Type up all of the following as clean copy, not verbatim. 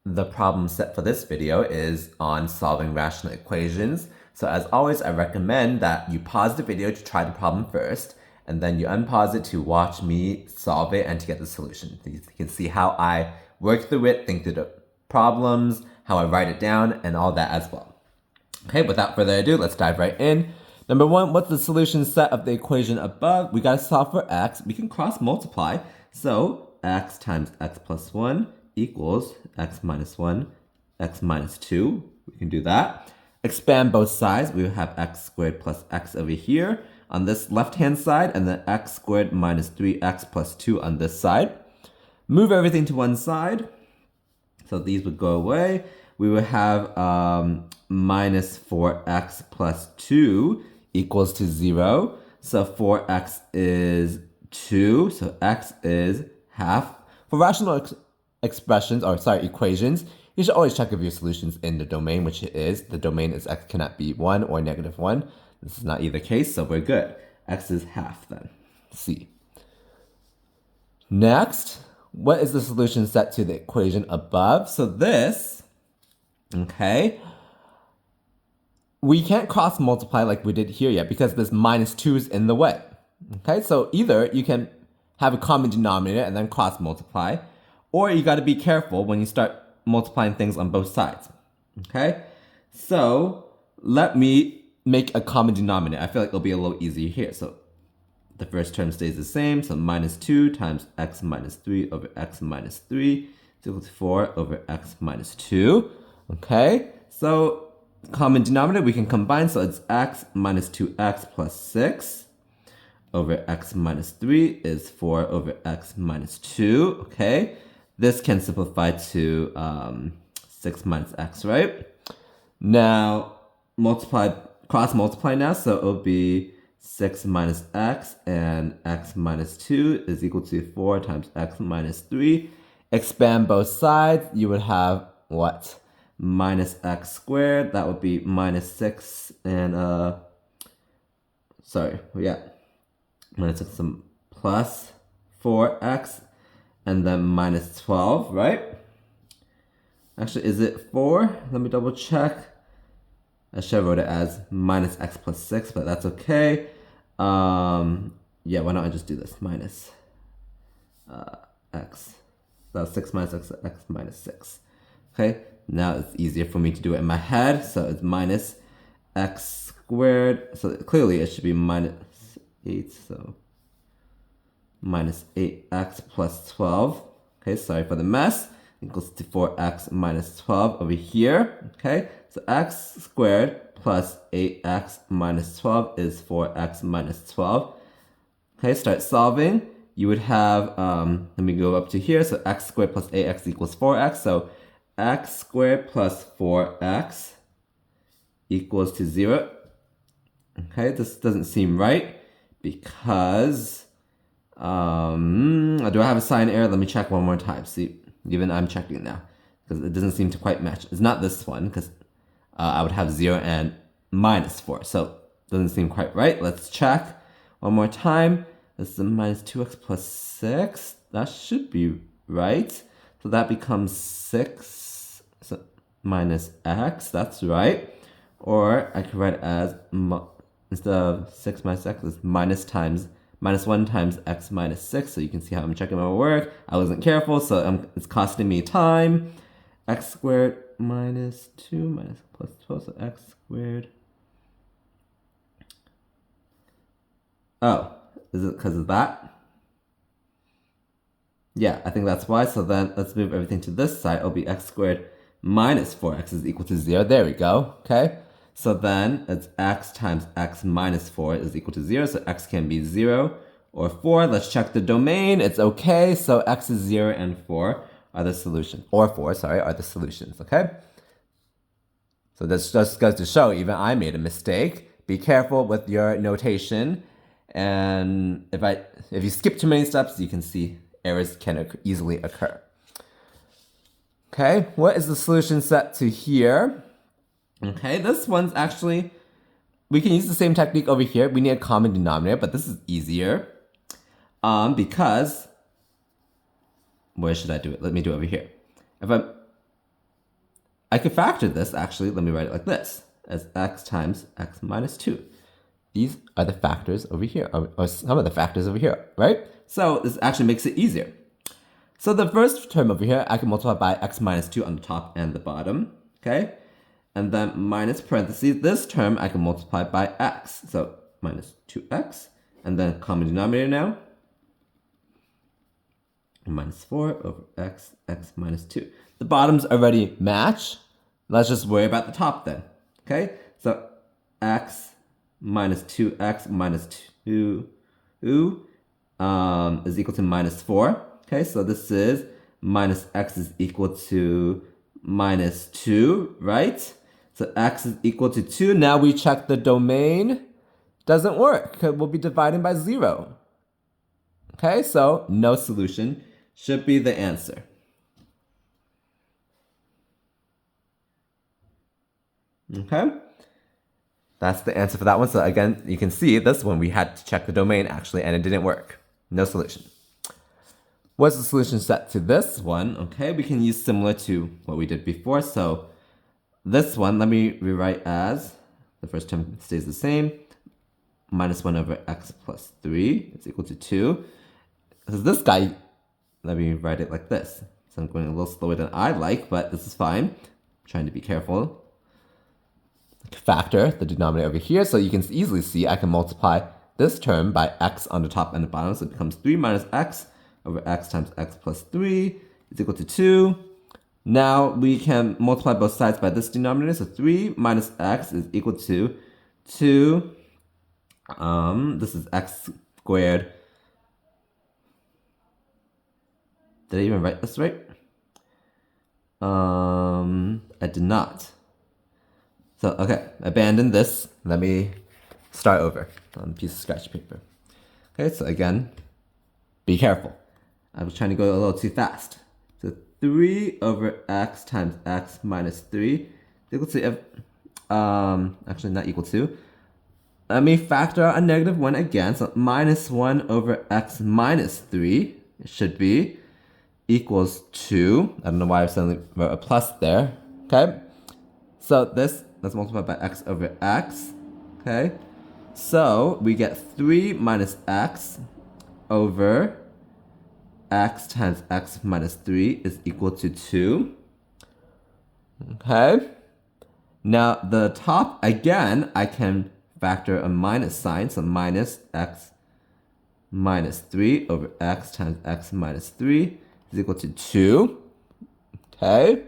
The problem set for this video is on solving rational equations. So as always, I recommend that you pause the video to try the problem first, and then you unpause it to watch me solve it and to get the solution. You can see how I work through it, think through the problems, how I write it down, and all that as well. Okay, without further ado, let's dive right in. Number one, what's the solution set of the equation above? We gotta solve for x. We can cross multiply. So x times x plus 1 equals x minus 1, x minus 2. We can do that. Expand both sides. We have x squared plus x over here on this left-hand side, and then x squared minus 3x plus 2 on this side. Move everything to one side. So these would go away. We would have minus 4x plus 2 equals to 0. So 4x is 2, so x is half. For rational equations, you should always check if your solution's in the domain, which it is. The domain is x cannot be 1 or negative 1. This is not either case, so we're good. X is half then. C. Next, what is the solution set to the equation above? So this, okay, we can't cross multiply like we did here yet because this minus 2 is in the way. Okay, so either you can have a common denominator and then cross multiply, or you got to be careful when you start multiplying things on both sides. Okay, so let me make a common denominator. I feel like it'll be a little easier here. So the first term stays the same, so minus 2 times x minus 3 over x minus 3 is equal to 4 over x minus 2. Okay, so common denominator we can combine, so it's x minus 2x plus 6 over x minus 3 is 4 over x minus 2. Okay, this can simplify to 6 minus x, right? Now cross multiply now, so it'll be 6 minus x, and x minus 2 is equal to 4 times x minus 3. Expand both sides, you would have what? Minus x squared, that would be minus 6 and, minus 6 and plus 4x, and then minus 12, right? Actually, is it 4? Let me double check. I should have wrote it as minus x plus 6, but that's okay. Yeah, why don't I just do this? Minus x. So 6 minus x minus 6. Okay, now it's easier for me to do it in my head. So it's minus x squared. So clearly it should be minus 8. So minus 8x plus 12. Okay, sorry for the mess. Equals to 4x minus 12 over here. Okay, so x squared plus 8x minus 12 is 4x minus 12. Okay, start solving. You would have, let me go up to here. So x squared plus 8x equals 4x. So x squared plus 4x equals to 0. Okay, this doesn't seem right because, do I have a sign error? Let me check one more time. See, even I'm checking now because it doesn't seem to quite match. It's not this one because I would have 0 and minus 4. So it doesn't seem quite right. Let's check one more time. This is minus 2x plus 6. That should be right. So that becomes 6 minus x. That's right. Or I could write it as, instead of 6 minus x, is minus 1 times x minus 6. So you can see how I'm checking my work. I wasn't careful, so it's costing me time. X squared minus 2 minus plus 12, so x squared. Oh, is it because of that? Yeah, I think that's why. So then let's move everything to this side. It'll be x squared minus 4x is equal to 0. There we go. Okay. So then it's x times x minus 4 is equal to 0. So x can be 0 or 4. Let's check the domain. It's okay. So x is 0 and 4 are the solution. Or 4, sorry, are the solutions. Okay. So this just goes to show even I made a mistake. Be careful with your notation. And if you skip too many steps, you can see errors can easily occur. Okay, what is the solution set to here? Okay, this one's actually, we can use the same technique over here. We need a common denominator, but this is easier because, where should I do it? Let me do it over here. If I'm I could factor this, actually. Let me write it like this, as x times x minus 2. These are the factors over here, or some of the factors over here, right? So this actually makes it easier. So the first term over here, I can multiply by x minus 2 on the top and the bottom, okay? And then minus parentheses, this term I can multiply by x. So minus 2x, and then common denominator now, minus 4 over x minus 2. The bottoms already match. Let's just worry about the top then, okay? So x minus 2x minus 2 is equal to minus 4. Okay, so this is minus x is equal to minus 2, right? So x is equal to 2. Now we check the domain. Doesn't work, because we'll be dividing by 0. Okay, so no solution should be the answer. Okay, that's the answer for that one. So again, you can see this one, we had to check the domain actually, and it didn't work. No solution. What's the solution set to this one? Okay, we can use similar to what we did before. So this one, let me rewrite as, the first term stays the same, minus 1 over x plus 3 is equal to 2. Because this guy, let me write it like this. So I'm going a little slower than I like, but this is fine. I'm trying to be careful. Factor the denominator over here, so you can easily see I can multiply this term by x on the top and the bottom, so it becomes 3 minus x over x times x plus 3 is equal to 2. Now we can multiply both sides by this denominator, so 3 minus x is equal to 2. This is x squared. Did I even write this right? I did not. So, okay, abandon this. Let me start over on a piece of scratch paper. Okay, so again, be careful. I was trying to go a little too fast. So 3 over x times x minus 3 is equal to, actually not equal to. Let me factor out a negative 1 again. So minus 1 over x minus 3 should be equals 2. I don't know why I suddenly wrote a plus there. Okay, so this, let's multiply by x over x. Okay, so we get 3 minus x over x times x minus 3 is equal to 2. Okay, now the top, again, I can factor a minus sign, so minus x minus 3 over x times x minus 3 is equal to 2. Okay,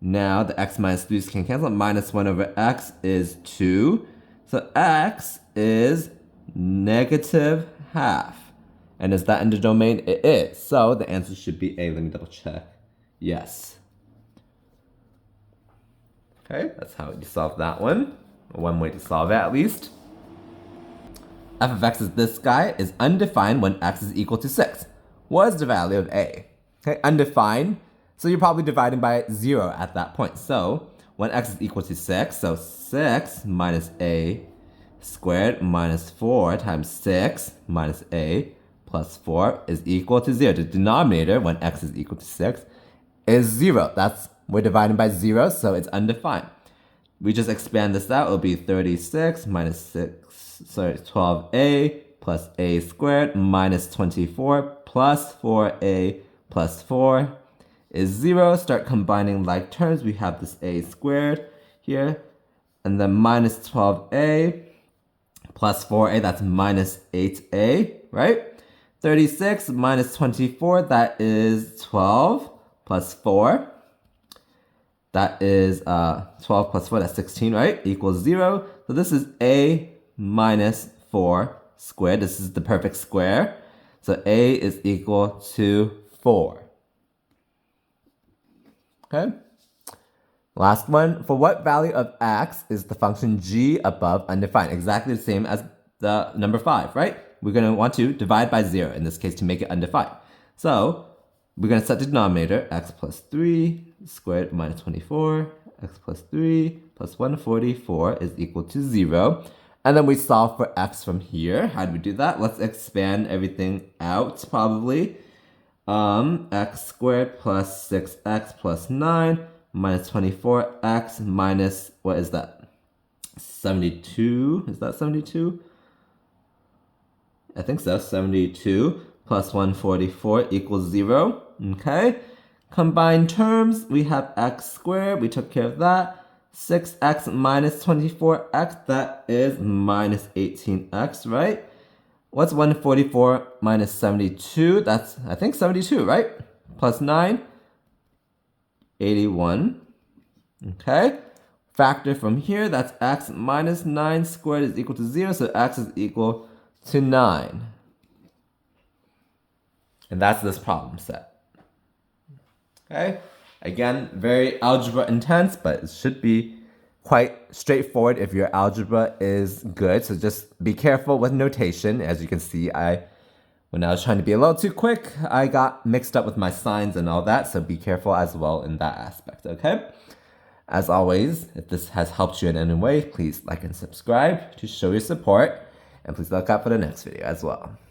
now the x minus 3's can cancel. Minus 1 over x is 2. So x is negative half. And is that in the domain? It is. So the answer should be A. Let me double check. Yes. Okay, that's how you solve that one. One way to solve it, at least. F of x is this guy, is undefined when x is equal to 6. What is the value of A? Okay, undefined. So you're probably dividing by 0 at that point. So when x is equal to 6, so 6 minus a squared minus 4 times 6 minus a plus 4 is equal to 0. The denominator, when x is equal to 6, is 0. We're dividing by 0, so it's undefined. We just expand this out. It'll be 36 minus 12a plus a squared minus 24 plus 4a plus 4 is 0. Start combining like terms. We have this a squared here, and then minus 12a plus 4a, that's minus 8a, right? 36 minus 24, that is 12 plus 4. That is 12 plus 4, that's 16, right? Equals 0. So this is a minus 4 squared. This is the perfect square. So a is equal to 4. Okay. Last one. For what value of x is the function g above undefined? Exactly the same as the number 5, right? We're going to want to divide by 0, in this case, to make it undefined. So we're going to set the denominator, x plus 3 squared minus 24, x plus 3 plus 144 is equal to 0. And then we solve for x from here. How do we do that? Let's expand everything out, probably. X squared plus 6x plus 9 minus 24x minus, what is that? 72, is that 72? I think so, 72 plus 144 equals 0, okay? Combined terms, we have x squared, we took care of that. 6x minus 24x, that is minus 18x, right? What's 144 minus 72? That's, I think, 72, right? Plus 9, 81, okay? Factor from here, that's x minus 9 squared is equal to 0, so x is equal to 9. And that's this problem set. Okay? Again, very algebra intense, but it should be quite straightforward if your algebra is good. So just be careful with notation. As you can see, when I was trying to be a little too quick, I got mixed up with my signs and all that. So be careful as well in that aspect, okay? As always, if this has helped you in any way, please like and subscribe to show your support. And please look out for the next video as well.